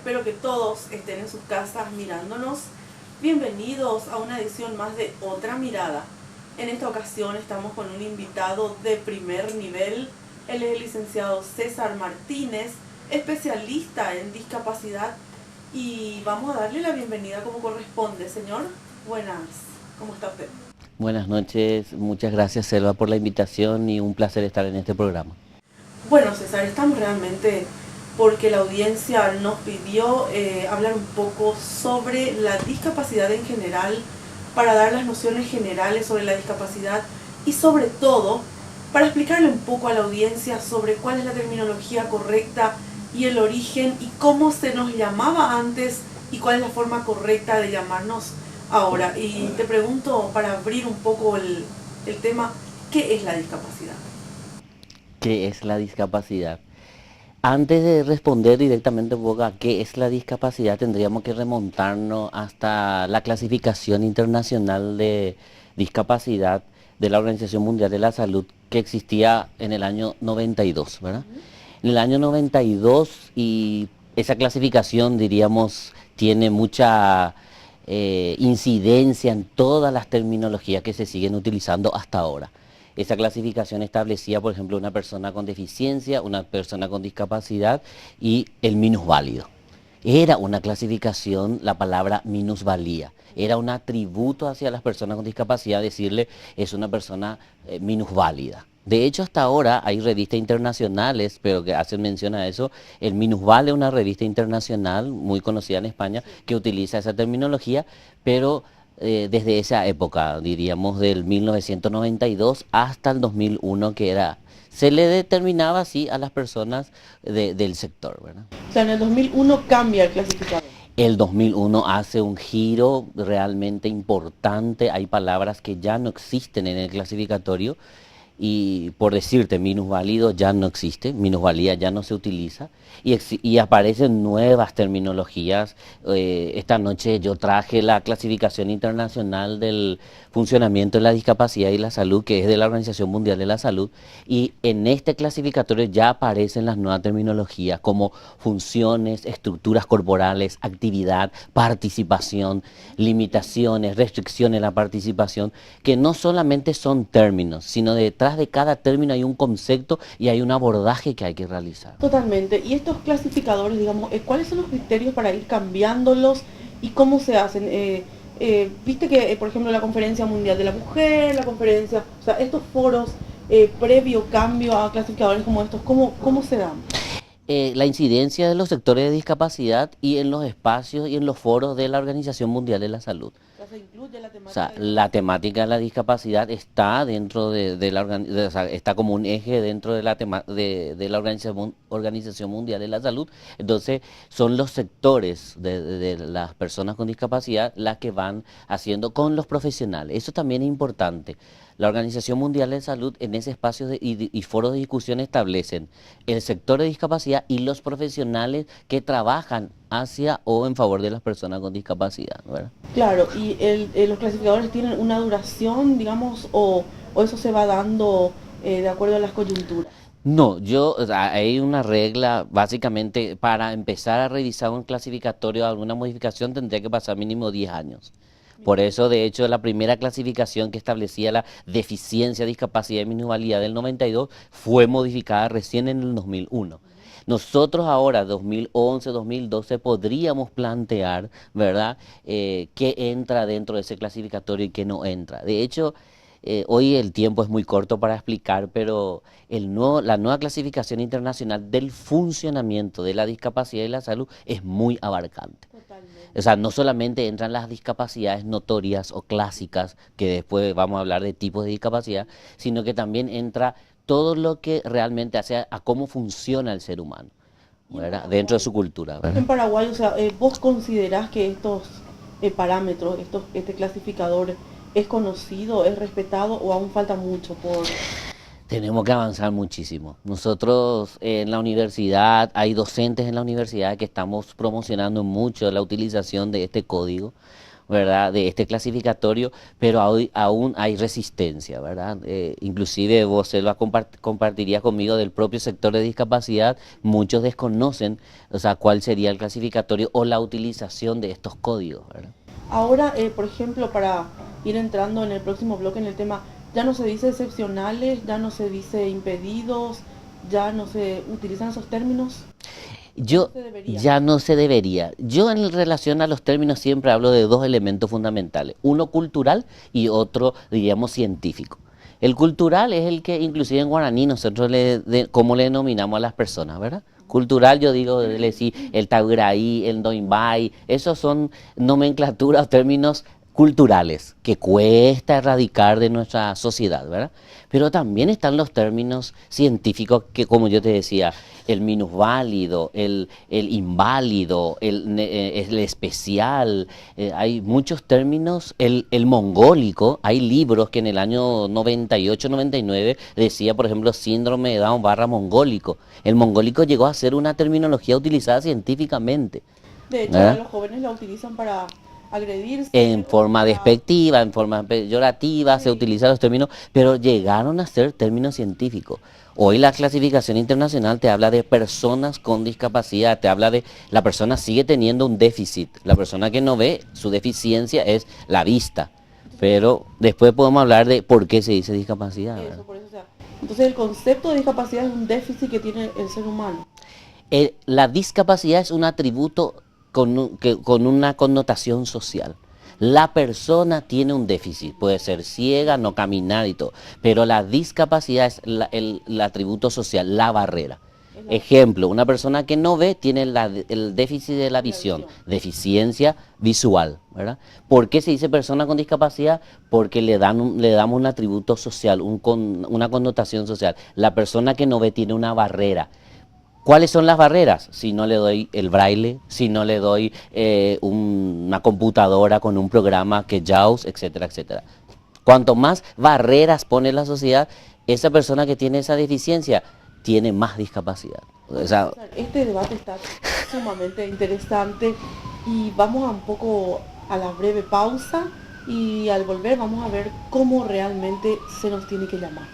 espero que todos estén en sus casas mirándonos. Bienvenidos a una edición más de Otra Mirada. En esta ocasión estamos con un invitado de primer nivel. Él es el licenciado César Martínez, especialista en discapacidad, y vamos a darle la bienvenida como corresponde. Señor, buenas, ¿cómo está usted? Buenas noches, muchas gracias Selva por la invitación y un placer estar en este programa. Bueno, César, estamos realmente porque la audiencia nos pidió hablar un poco sobre la discapacidad en general, para dar las nociones generales sobre la discapacidad y sobre todo para explicarle un poco a la audiencia sobre cuál es la terminología correcta y el origen y cómo se nos llamaba antes y cuál es la forma correcta de llamarnos ahora. Y te pregunto, para abrir un poco el tema, ¿qué es la discapacidad? ¿Qué es la discapacidad? Antes de responder directamente un poco a qué es la discapacidad, tendríamos que remontarnos hasta la clasificación internacional de discapacidad de la Organización Mundial de la Salud, que existía en el año 92, ¿verdad? En el año 92, y esa clasificación, diríamos, tiene mucha incidencia en todas las terminologías que se siguen utilizando hasta ahora. Esa clasificación establecía, por ejemplo, una persona con deficiencia, una persona con discapacidad y el minusválido. Era una clasificación, la palabra minusvalía. Era un atributo hacia las personas con discapacidad decirle es una persona minusválida. De hecho, hasta ahora hay revistas internacionales, pero que hacen mención a eso. El Minusval es una revista internacional muy conocida en España que utiliza esa terminología, pero desde esa época, diríamos del 1992 hasta el 2001, que era, se le determinaba así a las personas del sector, ¿verdad? O sea, en el 2001 cambia el clasificador. El 2001 hace un giro realmente importante, hay palabras que ya no existen en el clasificatorio y por decirte, minusválido ya no existe, minusvalía ya no se utiliza y aparecen nuevas terminologías. Esta noche yo traje la clasificación internacional del funcionamiento de la discapacidad y la salud, que es de la Organización Mundial de la Salud, y en este clasificatorio ya aparecen las nuevas terminologías como funciones, estructuras corporales, actividad, participación, limitaciones, restricciones en la participación, que no solamente son términos, sino detrás de cada término hay un concepto y hay un abordaje que hay que realizar. Totalmente. Y estos clasificadores, digamos, ¿cuáles son los criterios para ir cambiándolos y cómo se hacen? Viste que, por ejemplo, la Conferencia Mundial de la Mujer, la conferencia, o sea, estos foros previo cambio a clasificadores como estos, ¿cómo se dan? La incidencia de los sectores de discapacidad y en los espacios y en los foros de la Organización Mundial de la Salud. O sea, se incluye la O temática sea, de... la temática de la discapacidad está dentro de la o sea, está como un eje dentro de de la Organización Mundial de la Salud. Entonces, son los sectores de las personas con discapacidad las que van haciendo con los profesionales. Eso también es importante. La Organización Mundial de Salud en ese espacio y foros de discusión establecen el sector de discapacidad y los profesionales que trabajan hacia o en favor de las personas con discapacidad, ¿verdad? Claro, y los clasificadores tienen una duración, digamos, o eso se va dando de acuerdo a las coyunturas. No, o sea, hay una regla, básicamente, para empezar a revisar un clasificatorio, alguna modificación tendría que pasar mínimo 10 años. Por eso, de hecho, la primera clasificación que establecía la deficiencia, discapacidad y minusvalía del 92 fue modificada recién en el 2001. Nosotros ahora, 2011, 2012, podríamos plantear, ¿verdad?, qué entra dentro de ese clasificatorio y qué no entra. De hecho, hoy el tiempo es muy corto para explicar, pero la nueva clasificación internacional del funcionamiento de la discapacidad y la salud es muy abarcante. Totalmente. O sea, no solamente entran las discapacidades notorias o clásicas, que después vamos a hablar de tipos de discapacidad, sino que también entra todo lo que realmente hace a cómo funciona el ser humano, ¿verdad? Dentro de su cultura, ¿verdad? En Paraguay, o sea, ¿vos considerás que estos parámetros, este clasificador es conocido, es respetado o aún falta mucho por...? Tenemos que avanzar muchísimo. Nosotros en la universidad, hay docentes en la universidad que estamos promocionando mucho la utilización de este código, ¿verdad?, de este clasificatorio, pero aún hay resistencia, ¿verdad? Inclusive vos, Selva, compartirías conmigo del propio sector de discapacidad, muchos desconocen, o sea, cuál sería el clasificatorio o la utilización de estos códigos, ¿verdad? Ahora, por ejemplo, para ir entrando en el próximo bloque en el tema, ya no se dice excepcionales, ya no se dice impedidos, ya no se utilizan esos términos, ya no Yo se debería. ya no se debería. Yo en relación a los términos siempre hablo de dos elementos fundamentales, uno cultural y otro, diríamos, científico. El cultural es el que inclusive en guaraní nosotros ¿cómo le denominamos a las personas, verdad? Cultural, yo digo, le decir el tauraí, el doimbay, esos son nomenclaturas o términos culturales que cuesta erradicar de nuestra sociedad, ¿verdad? Pero también están los términos científicos que, como yo te decía, el minusválido, el inválido, el especial, hay muchos términos, el mongólico, hay libros que en el año 98-99 decía, por ejemplo, síndrome de Down barra mongólico. El mongólico llegó a ser una terminología utilizada científicamente, De hecho, ahora ¿verdad? los jóvenes la utilizan para En agredirse o forma para... despectiva, en forma peyorativa, se Sí, utilizan los términos, pero llegaron a ser términos científicos. Hoy la clasificación internacional te habla de personas con discapacidad, te habla de la persona sigue teniendo un déficit, la persona que no ve, su deficiencia es la vista, pero después podemos hablar de por qué se dice discapacidad, eso, ¿verdad? por eso, o sea. Entonces el concepto de discapacidad es un déficit que tiene el ser humano. La discapacidad es un atributo con una connotación social. La persona tiene un déficit, puede ser ciega, no caminar y todo, pero la discapacidad es el atributo social, la barrera. Es la Ejemplo, una persona que no ve tiene el déficit de la de la visión, visión. deficiencia visual, ¿verdad? ¿Por qué se dice persona con discapacidad? Porque le damos un atributo social, una connotación social. La persona que no ve tiene una barrera. ¿Cuáles son las barreras? Si no le doy el braille, si no le doy una computadora con un programa que JAWS, etcétera, etcétera. Cuanto más barreras pone la sociedad, esa persona que tiene esa deficiencia tiene más discapacidad. O Bueno, sea, César, este debate está sumamente interesante y vamos a un poco a la breve pausa y al volver vamos a ver cómo realmente se nos tiene que llamar.